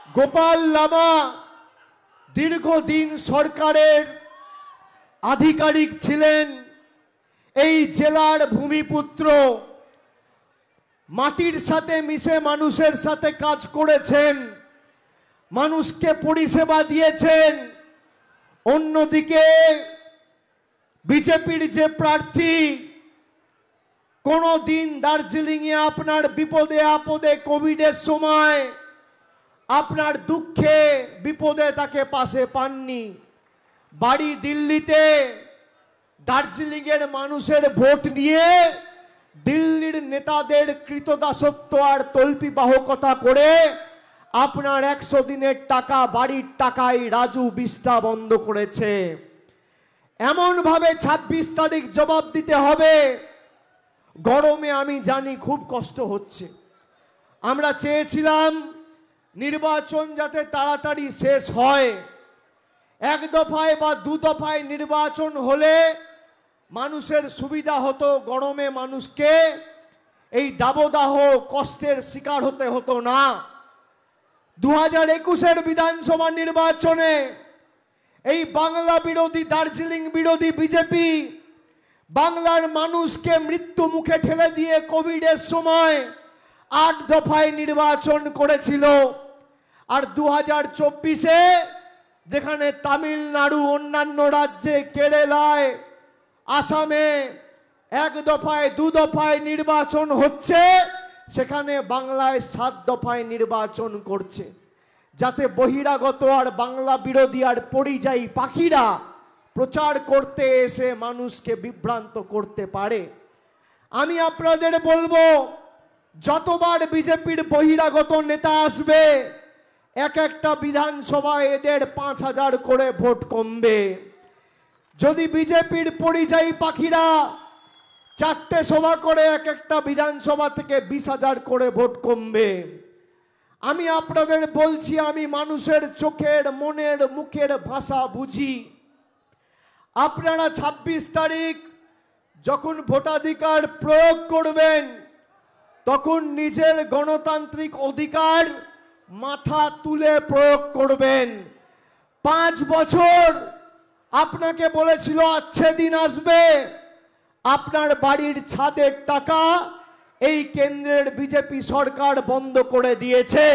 গোপাল লামা দীর্ঘদিন সরকারের আধিকারিক ছিলেন। এই জেলার ভূমিপুত্র, মাটির সাথে মিশে মানুষের সাথে কাজ করেছেন, মানুষকে পরিষেবা দিয়েছেন। অন্যদিকে বিজেপির যে প্রার্থী, কোনোদিন দার্জিলিংয়ে আপনার বিপদে আপদে কোভিডের সময় আপনার দুঃখে বিপদে তাকে পাশে পাননি। বাড়ি দিল্লিতে দার্জিলিংয়ের মানুষের ভোট নিয়ে দিল্লির নেতাদের কৃতদাসত্ব আর তল্পিবাহকতা করে আপনার 100 দিনের টাকা, বাড়ির টাকায় রাজু বিস্তা বন্ধ করেছে। এমন ভাবে 26 তারিখ জবাব দিতে হবে। গরমে আমি জানি খুব কষ্ট হচ্ছে। আমরা চেয়েছিলাম নির্বাচন যাতে তাড়াতাড়ি শেষ হয়। এক দফায় বা দু দফায় নির্বাচন হলে মানুষের সুবিধা হতো, গরমে মানুষকে এই দাবদাহ কষ্টের শিকার হতে হতো না। 2021-এর বিধানসভা নির্বাচনে এই বাংলা বিরোধী, দার্জিলিং বিরোধী বিজেপি বাংলার মানুষকে মৃত্যু মুখে ঠেলে দিয়ে কোভিডের সময় 8 দফায় নির্বাচন করেছিল। আর 2024-এ যেখানে তামিলনাড়ু, অন্যান্য রাজ্যে, কেরালায়, আসামে 1 দফায় 2 দফায় নির্বাচন হচ্ছে, সেখানে বাংলায় 7 দফায় নির্বাচন করছে, যাতে বহিরাগত আর বাংলা বিরোধী আর পরিযায়ী পাখিরা প্রচার করতে এসে মানুষকে বিভ্রান্ত করতে পারে। আমি আপনাদের বলবো, যতবার বিজেপির বহিরাগত নেতা আসবে, এক একটা বিধানসভায় এদের 5000 করে ভোট কমবে। যদি বিজেপির পরিযায়ী পাখিরা 4টে সভা করে এক একটা বিধানসভা থেকে 20,000 করে ভোট কমবে। আমি আপনাদের বলছি, আমি মানুষের চোখের, মনের, মুখের ভাষা বুঝি। আপনারা 26 তারিখ যখন ভোটাধিকার প্রয়োগ করবেন, তখন নিজের গণতান্ত্রিক অধিকার মাথা তুলে প্রয়োগ করবেন। 5 বছর আপনাকে বলেছিল আচ্ছে দিন আসবে, আপনার বাড়ির ছাদের টাকা এই কেন্দ্রের বিজেপি সরকার বন্ধ করে দিয়েছে।